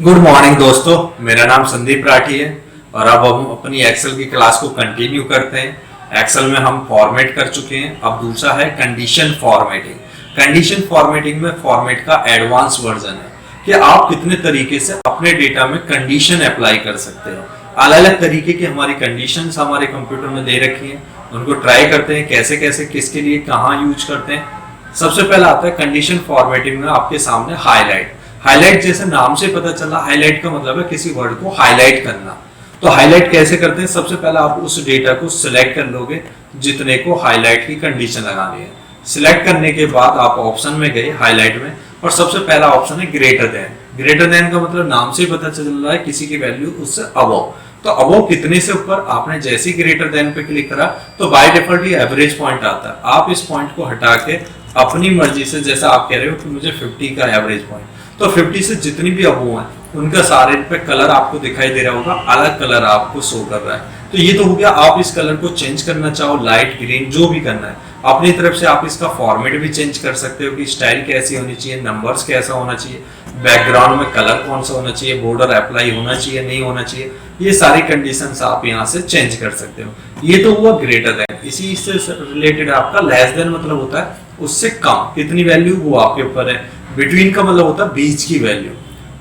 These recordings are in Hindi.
गुड मॉर्निंग दोस्तों, मेरा नाम संदीप राठी है और अब हम अपनी एक्सेल की क्लास को कंटिन्यू करते हैं। एक्सेल में हम फॉर्मेट कर चुके हैं, अब दूसरा है कंडीशन फॉर्मेटिंग। कंडीशन फॉर्मेटिंग में फॉर्मेट का एडवांस वर्जन है कि आप कितने तरीके से अपने डेटा में कंडीशन अप्लाई कर सकते हो। अलग अलग तरीके की हमारी कंडीशंस हमारे कंप्यूटर में दे रखी हैं, उनको ट्राई करते हैं कैसे कैसे किसके लिए कहाँ यूज करते हैं। सबसे पहला आता है कंडीशन फॉर्मेटिंग में आपके सामने हाईलाइट। हाईलाइट जैसे नाम से पता चला, हाईलाइट का मतलब है किसी वर्ड को हाईलाइट करना। तो हाईलाइट कैसे करते हैं? सबसे पहले आप उस डेटा को सिलेक्ट कर लोगे जितने को हाईलाइट की कंडीशन लगानी है। सिलेक्ट करने के बाद आप ऑप्शन में गए हाईलाइट में, और सबसे पहला ऑप्शन है ग्रेटर देन। ग्रेटर देन का मतलब नाम से ही पता चल रहा है किसी की वैल्यू उससे अबव। तो अबव कितने से ऊपर, आपने जैसे ही ग्रेटर देन पे क्लिक करा तो बाय डिफॉल्ट ये एवरेज पॉइंट आता है। आप इस पॉइंट को हटा के अपनी मर्जी से, जैसा आप कह रहे हो कि मुझे 50 का एवरेज पॉइंट, तो 50 से जितनी भी अबव है उनका सारे पे कलर आपको दिखाई दे रहा होगा, अलग कलर आपको शो कर रहा है। तो ये तो हो गया, आप इस कलर को चेंज करना चाहो, लाइट ग्रीन जो भी करना है अपनी तरफ से आप इसका फॉर्मेट भी चेंज कर सकते हो कि स्टाइल कैसी होनी चाहिए, नंबर्स कैसा होना चाहिए, बैकग्राउंड में कलर कौन सा होना चाहिए, बॉर्डर अप्लाई होना चाहिए नहीं होना चाहिए, ये सारी कंडीशंस आप यहाँ से चेंज कर सकते हो। ये तो हुआ ग्रेटर देन। इसी से रिलेटेड आपका लेस देन मतलब होता है उससे कम, कितनी वैल्यू वो आपके ऊपर है। बिटवीन का मतलब होता है बीच की वैल्यू।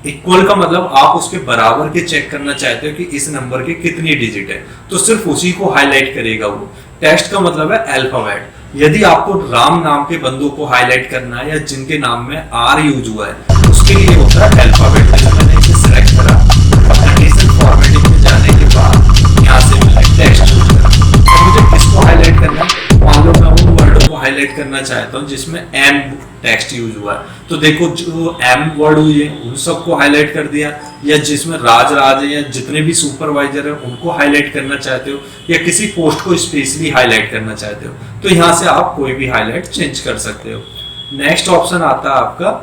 इक्वल का मतलब आप उसके बराबर के चेक करना चाहते हो कि इस नंबर के कितनी डिजिट है, तो सिर्फ उसी को हाईलाइट करेगा वो। टेक्स्ट का मतलब है अल्फाबेट। यदि आपको राम नाम के बंदों को हाईलाइट करना है या जिनके नाम में आर यूज हुआ है, उसके लिए होता है अल्फाबेट। जैसे मैंने इसे सिलेक्ट करा, कंडीशन फॉर्मेटिंग में जाने के बाद यहाँ से मैंने टेक्स्ट चूज करा। तो मुझे किसको हाईलाइट करना है? मान लो मैं उन वर्ड को हाईलाइट करना चाहता हूँ जिसमें एम टेक्स्ट यूज हुआ है, तो देखो जो एम वर्ड हुई है उन सबको हाईलाइट कर दिया। या जिसमें राज है या जितने भी सुपरवाइजर है उनको हाईलाइट करना चाहते हो, या किसी पोस्ट को स्पेशली हाईलाइट करना चाहते हो, तो यहाँ से आप कोई भी हाईलाइट चेंज कर सकते हो। नेक्स्ट ऑप्शन आता है आपका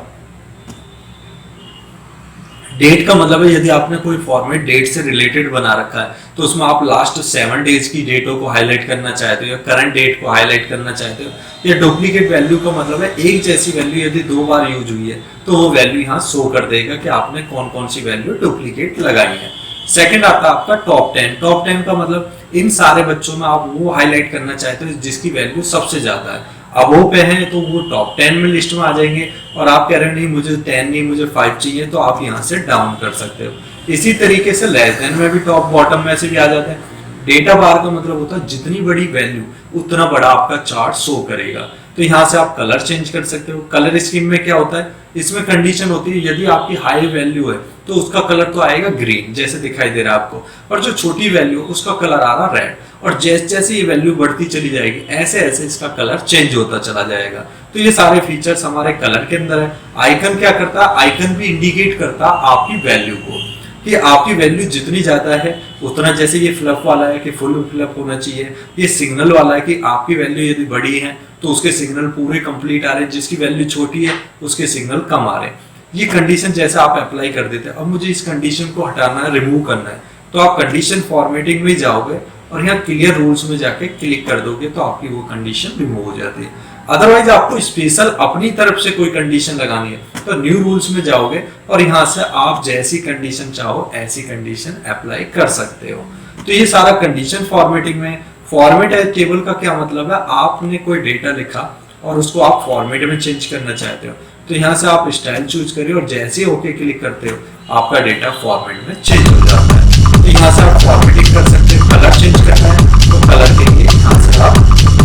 डेट का मतलब है यदि आपने कोई फॉर्मेट डेट से रिलेटेड बना रखा है तो उसमें आप लास्ट 7 डेज की डेटों को हाईलाइट करना चाहते हो या करंट डेट को हाईलाइट करना चाहते हो। या डुप्लीकेट वैल्यू का मतलब है एक जैसी वैल्यू यदि 2 बार यूज हुई है तो वो वैल्यू यहाँ शो कर देगा कि आपने कौन कौन सी वैल्यू डुप्लीकेट लगाई है। सेकंड आता है आपका टॉप 10। टॉप 10 का मतलब इन सारे बच्चों में आप वो हाईलाइट करना चाहते हो जिसकी वैल्यू सबसे ज्यादा है। अब वो पे हैं तो वो टॉप 10 में लिस्ट में आ जाएंगे, और आप कह रहे हो नहीं मुझे 10 नहीं मुझे 5 चाहिए, तो आप यहाँ से डाउन कर सकते हो। इसी तरीके से लेस देन में भी टॉप बॉटम में से भी आ जाते हैं। डेटा बार का मतलब होता है जितनी बड़ी वैल्यू उतना बड़ा आपका चार्ट शो करेगा। तो यहाँ से आप कलर चेंज कर सकते हो। कलर स्कीम में क्या होता है, इसमें कंडीशन होती है यदि आपकी हाई वैल्यू है तो उसका कलर तो आएगा ग्रीन जैसे दिखाई दे रहा है आपको, और जो छोटी वैल्यू उसका कलर आ रहा रेड, और जैसे जैसे ये वैल्यू बढ़ती चली जाएगी ऐसे ऐसे इसका कलर चेंज होता चला जाएगा। तो ये सारे फीचर्स हमारे कलर के अंदर है। आइकन क्या करता है, आइकन भी इंडिकेट करता है आपकी वैल्यू को कि आपकी वैल्यू जितनी ज्यादा है उतना, जैसे ये फ्लप वाला है कि फुल फ्लप होना चाहिए, ये सिग्नल वाला है कि आपकी वैल्यू यदि बड़ी है तो उसके सिग्नल पूरे कंप्लीट आ रहे हैं, जिसकी वैल्यू छोटी है उसके सिग्नल कम आ रहे हैं। ये कंडीशन जैसे आप अप्लाई कर देते हैं। अब मुझे इस कंडीशन को हटाना है, रिमूव करना है, तो आप कंडीशन फॉर्मेटिंग में जाओगे और यहाँ क्लियर रूल्स में जाके क्लिक कर दोगे तो आपकी वो कंडीशन रिमूव हो जाती है। अदरवाइज आपको स्पेशल अपनी तरफ से कोई कंडीशन लगानी है तो न्यू रूल्स में जाओगे और यहाँ से आप जैसी कंडीशन चाहो ऐसी कंडीशन अप्लाई कर सकते हो। तो ये सारा कंडीशन फॉर्मेटिंग में। फॉर्मेट है टेबल का क्या मतलब है, आपने कोई डेटा लिखा और उसको आप फॉर्मेट में चेंज करना चाहते हो, तो यहाँ से आप स्टाइल चूज करिए और जैसे ओके क्लिक करते हो आपका डेटा फॉर्मेट में चेंज हो जाता है। तो यहाँ से आप फॉर्मेटिंग कर सकते हो। कलर चेंज करना है तो कलर के लिए यहाँ से आप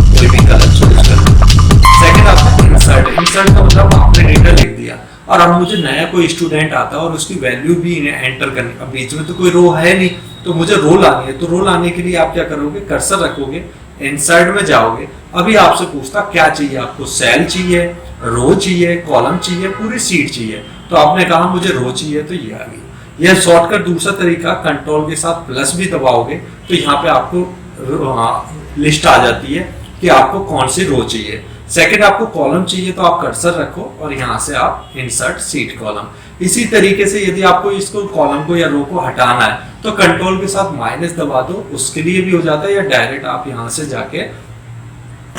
कोई भी कलर चूज कर लो। सेकंड आता है इंसर्ट। इंसर्ट का मतलब आपने डेटा लिख दिया और अब मुझे नया कोई स्टूडेंट आता है और उसकी वैल्यू भी एंटर करनी, अब बीच में तो कोई रो है नहीं तो मुझे रो लानी है। तो रो लाने के लिए आप क्या करोगे, कर्सर रखोगे, इंसर्ट में जाओगे, अभी आपसे पूछता क्या चाहिए आपको, सेल चाहिए, रो चाहिए, कॉलम चाहिए, पूरी सीट चाहिए, तो आपने कहा मुझे रो चाहिए, तो ये आ गई। यह शॉर्टकट दूसरा तरीका, कंट्रोल के साथ प्लस भी दबाओगे तो यहाँ पे आपको लिस्ट आ जाती है कि आपको कौन सी रो चाहिए। सेकंड आपको कॉलम चाहिए तो आप कर्सर रखो और यहाँ से आप इंसर्ट सीट कॉलम। इसी तरीके से यदि आपको इसको कॉलम को या रो को हटाना है तो कंट्रोल के साथ माइनस दबा दो, उसके लिए भी हो जाता है, या डायरेक्ट आप यहाँ से जाके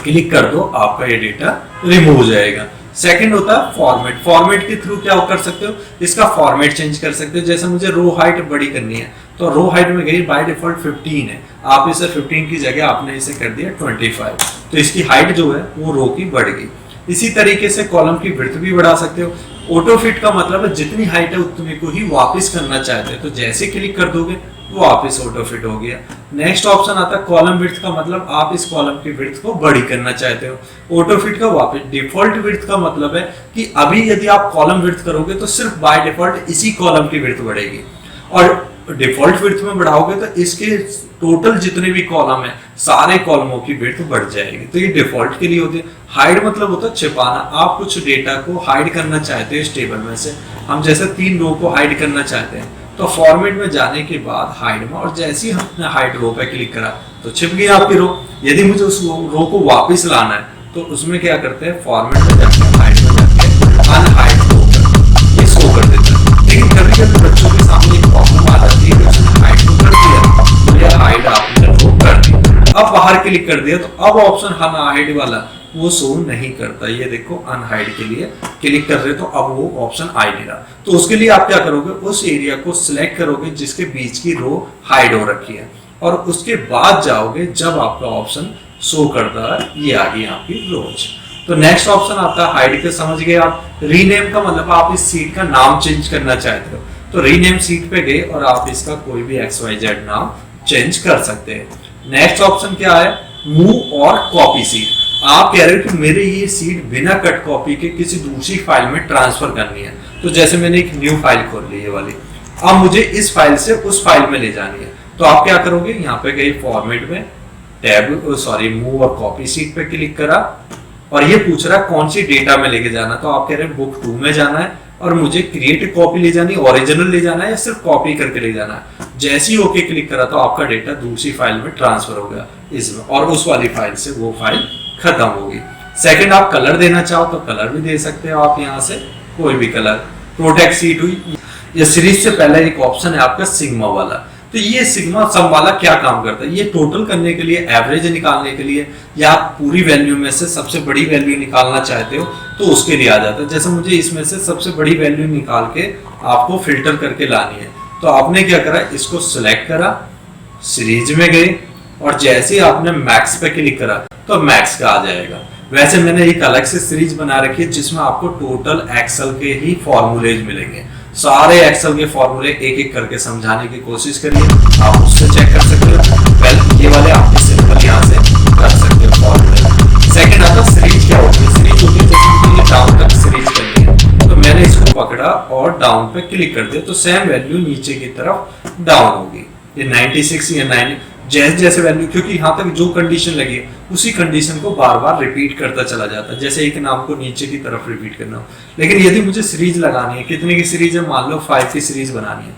क्लिक कर दो, आपका ये डेटा रिमूव हो जाएगा। सेकंड होता है फॉर्मेट। फॉर्मेट के थ्रू क्या कर सकते हो, इसका फॉर्मेट चेंज कर सकते हो। जैसे मुझे रो हाइट बड़ी करनी है तो रो हाइट में गई बाय डिफॉल्ट 15 है, आप इसे 15 की जगह आपने इसे कर दिया 25, तो इसकी हाइट जो है वो रो की बढ़ गई। इसी तरीके से कॉलम की विड्थ भी बढ़ा सकते हो। ऑटो फिट का मतलब है जितनी हाइट है उतने को ही वापस करना चाहते हैं, तो जैसे क्लिक कर दोगे वो वापस ऑटो फिट हो गया। नेक्स्ट ऑप्शन आता है कॉलम विड्थ का मतलब आप इस कॉलम की विड्थ को बड़ी करना चाहते हो। ऑटो फिट का वापस डिफॉल्ट विड्थ का मतलब है कि अभी यदि आप कॉलम विड्थ करोगे तो सिर्फ बाय डिफॉल्ट इसी कॉलम की विड्थ बढ़ेगी, और डिफॉल्ट विड्थ में बढ़ाओगे तो इसके टोटल जितने भी कॉलम है सारे कॉलमों की विड्थ बढ़ जाएगी। तो ये डिफॉल्ट के लिए होती है। हाइड मतलब होता है छिपाना, आप कुछ डेटा को हाइड करना चाहते हो इस टेबल में से, हम जैसे 3 रो को हाइड करना चाहते हैं तो फॉर्मेट में जाने के बाद हाइड में, और जैसे ही हमने हाइड रो पे क्लिक करा तो छिप गई आपकी रो। यदि मुझे उस रो को वापस लाना है तो उसमें क्या करते हैं, फॉर्मेट में जाके हाइड में जाके अनहाइड रो कर ये शो कर देता है। लेकिन कभी कभी बच्चों के सामने एक प्रॉब्लम आ जाती है कि उसने हाइड को कर दिया तो यह हाइड आपने रो कर दी, अब बाहर क्लिक कर दिया तो अब ऑप्शन अनहाइड वाला वो शो नहीं करता। ये देखो अनहाइड के लिए क्लिक कर रहे तो अब वो ऑप्शन आ नहीं रहा। तो उसके लिए आप क्या करोगे, उस एरिया को सिलेक्ट करोगे जिसके बीच की रो हाइड हो रखी है, और उसके बाद जाओगे जब आपका ऑप्शन शो करता है ये आ गई आपकी रोज। तो नेक्स्ट ऑप्शन आता है हाइड के, समझ गए आप। रीनेम का मतलब आप इस सीट का नाम चेंज करना चाहते हो तो रीनेम सीट पे गए और आप इसका कोई भी XYZ नाम चेंज कर सकते हैं। नेक्स्ट ऑप्शन क्या है, मूव और कॉपी सीट। आप कह रहे हो कि मेरे ये सीट बिना कट कॉपी के किसी दूसरी फाइल में ट्रांसफर करनी है, तो जैसे मैंने एक न्यू फाइल खोल ली ये वाली, अब मुझे इस फाइल से उस फाइल में ले जानी है तो आप क्या करोगे, यहाँ पे गए फॉर्मेट में टैब मूव और कॉपी सीट पे क्लिक करा और ये पूछ रहा है कौन सी डेटा में लेके जाना, तो आप कह रहे हैं बुक 2 में जाना है और मुझे क्रिएट कॉपी ले जानी, ओरिजिनल ले जाना है या सिर्फ कॉपी करके ले जाना है। जैसे ही ओके क्लिक करा तो आपका डेटा दूसरी फाइल में ट्रांसफर हो गया इसमें, और उस वाली फाइल से वो फाइल खत्म होगी। सेकंड, आप कलर देना चाहो तो कलर भी दे सकते हो आप यहाँ से कोई भी कलर। प्रोटेक्ट सीट हुई, ये सीरीज से पहले एक ऑप्शन है आपका सिग्मा वाला, तो ये सिग्मा सम वाला क्या काम करता है, ये टोटल करने के लिए, एवरेज निकालने के लिए, या आप पूरी वैल्यू में से सबसे बड़ी वैल्यू निकालना चाहते हो तो उसके लिए आ जाता है। जैसे मुझे इसमें से सबसे बड़ी वैल्यू निकाल के आपको फिल्टर करके लानी है तो आपने क्या करा, इसको सिलेक्ट करा, सीरीज में गए और जैसे ही आपने मैक्स पे क्लिक करा तो मैक्स का आ जाएगा। वैसे मैंने एक अलग से सीरीज बना रखी है जिसमें आपको टोटल एक्सेल के ही फॉर्मूलेज मिलेंगे, सारे एक्सेल के फॉर्मूले एक एक करके समझाने की कोशिश करिए, आप उससे चेक कर सकते हो। वेल ये वाले आप सिंपल यहाँ से कर सकते हो फॉर्मूले। सेकंड आता है सीरीज क्या होती है, सीरीज होती है जैसे मुझे डाउन तक सीरीज करनी है तो मैंने इसको पकड़ा और डाउन पे क्लिक कर दिया तो सेम वैल्यू नीचे की तरफ डाउन होगी, ये 96 या 90 जैसे जैसे वैल्यू, क्योंकि यहाँ तक जो कंडीशन लगी है उसी कंडीशन को बार बार रिपीट करता चला जाता है, जैसे एक नाम को नीचे की तरफ रिपीट करना हो। लेकिन यदि मुझे सीरीज लगानी है, कितने की सीरीज है, मान लो 5 की सीरीज बनानी है,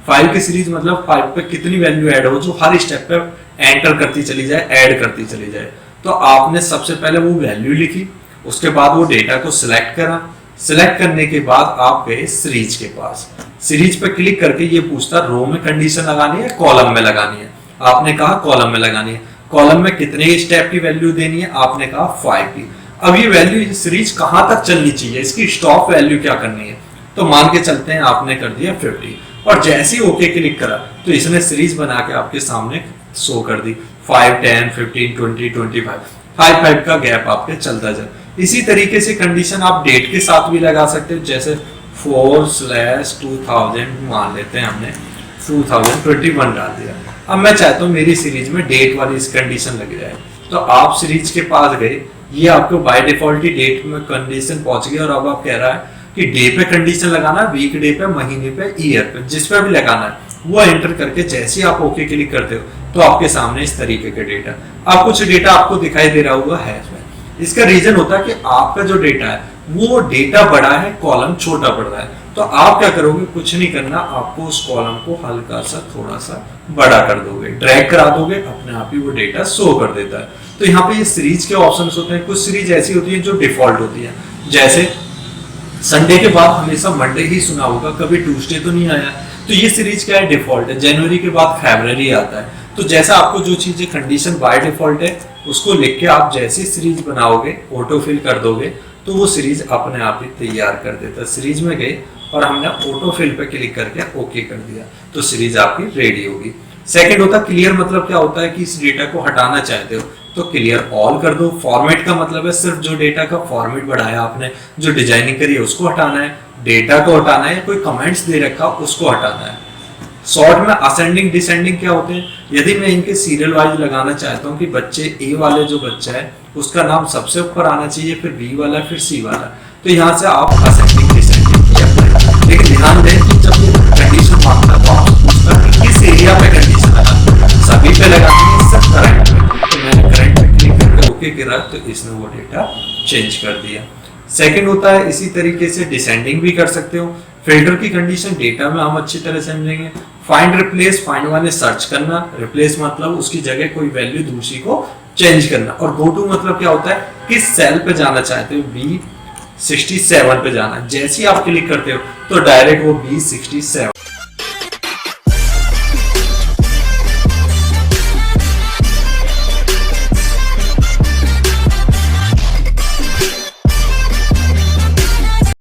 5 की सीरीज मतलब 5 पे कितनी वैल्यू ऐड हो जो हर स्टेप पे एंटर करती चली जाए, ऐड करती चली जाए, तो आपने सबसे पहले वो वैल्यू लिखी, उसके बाद वो डेटा को सिलेक्ट करा, सिलेक्ट करने के बाद आप गए सीरीज के पास, सीरीज पे क्लिक करके ये पूछता रो में कंडीशन लगानी है कॉलम में लगानी है, आपने कहा कॉलम में लगानी है, कॉलम में कितने स्टेप की वैल्यू देनी है, आपने कहा 5 की। अब ये वैल्यू सीरीज कहां तक चलनी चाहिए, इसकी स्टॉप वैल्यू क्या करनी है, तो मान के चलते हैं आपने कर दिया 50 और जैसे ही ओके क्लिक करा तो इसने सीरीज बना के आपके सामने शो कर दी 5, 10, 15, 20, 25, 5 का गैप आपके चलता जाए। इसी तरीके से कंडीशन आप डेट के साथ भी लगा सकते हो, जैसे 4/2000 मान लेते हैं, हमने 2021 डाल दिया। अब मैं चाहता हूँ मेरी सीरीज में डेट वाली इस कंडीशन लग जाए, तो आप सीरीज के पास गए, ये आपको बाय डिफॉल्ट ही डेट में कंडीशन पहुंच गई और अब आप कह रहा है कि डे पे कंडीशन लगाना है, वीक डे पे, महीने पे, ईयर पे, जिस पे भी लगाना है वो एंटर करके जैसे ही आप ओके क्लिक करते हो तो आपके सामने इस तरीके का डेटा, अब कुछ डेटा आपको दिखाई दे रहा होगा है इसमें। इसका रीजन होता है कि आपका जो डेटा है वो डेटा बड़ा है, कॉलम छोटा पड़ रहा है, तो आप क्या करोगे, कुछ नहीं करना, आपको उस कॉलम को हल्का सा थोड़ा सा बड़ा कर दोगे, ड्रैग करा दोगे, अपने आप ही वो डेटा शो कर देता है। तो यहाँ पे ये सीरीज के ऑप्शंस होते हैं, कुछ सीरीज ऐसी होती है जो डिफॉल्ट होती है, जैसे संडे के बाद हमेशा मंडे ही सुना होगा, कभी ट्यूसडे तो नहीं आया, तो ये सीरीज क्या है, डिफॉल्ट है। जनवरी के बाद फरवरी आता है, तो जैसा आपको जो चीजें कंडीशन बाय डिफॉल्ट है उसको लिख के आप जैसे सीरीज बनाओगे, ऑटो फिल कर दोगे, तो वो सीरीज अपने आप ही तैयार कर देता है। सीरीज में गए और हमने ऑटो फिल पे क्लिक करके ओके कर दिया तो सीरीज आपकी रेडी होगी। सेकंड होता है क्लियर, मतलब क्या होता है कि इस डेटा को हटाना चाहते हो तो क्लियर ऑल कर दो। फॉर्मेट का मतलब है सिर्फ जो डेटा का फॉर्मेट बढ़ाया आपने, जो डिजाइनिंग करी है उसको हटाना है, डेटा को हटाना है, कोई कमेंट्स दे रखा उसको हटाना है। शॉर्ट में असेंडिंग डिसेंडिंग क्या होते हैं, यदि मैं इनके सीरियल वाइज लगाना चाहता हूँ कि बच्चे ए वाले जो बच्चा है उसका नाम सबसे ऊपर आना चाहिए, फिर बी वाला, फिर सी वाला, तो यहाँ से आप असेंडिंग डिसेंडिंग किया करें। लेकिन ध्यान दें कि जब ये कंडीशन मांगता है तो आपसे पूछता है कि किस एरिया पे कंडीशन लगाना, सभी पे लगानी है सब करंट पे, तो मैंने करंट पे क्लिक करके ओके करा तो इसने वो डेटा चेंज कर दिया। सेकंड होता है इसी तरीके से डिसेंडिंग भी कर सकते हो। फिल्टर की कंडीशन डेटा में हम अच्छी तरह समझेंगे। फाइंड रिप्लेस, फाइंड माने सर्च करना, रिप्लेस मतलब उसकी जगह कोई वैल्यू दूसरी को चेंज करना, और गो टू मतलब क्या होता है किस सेल पे जाना चाहते हो, B67 पे जाना, जैसे ही आप क्लिक करते हो तो डायरेक्ट वो B67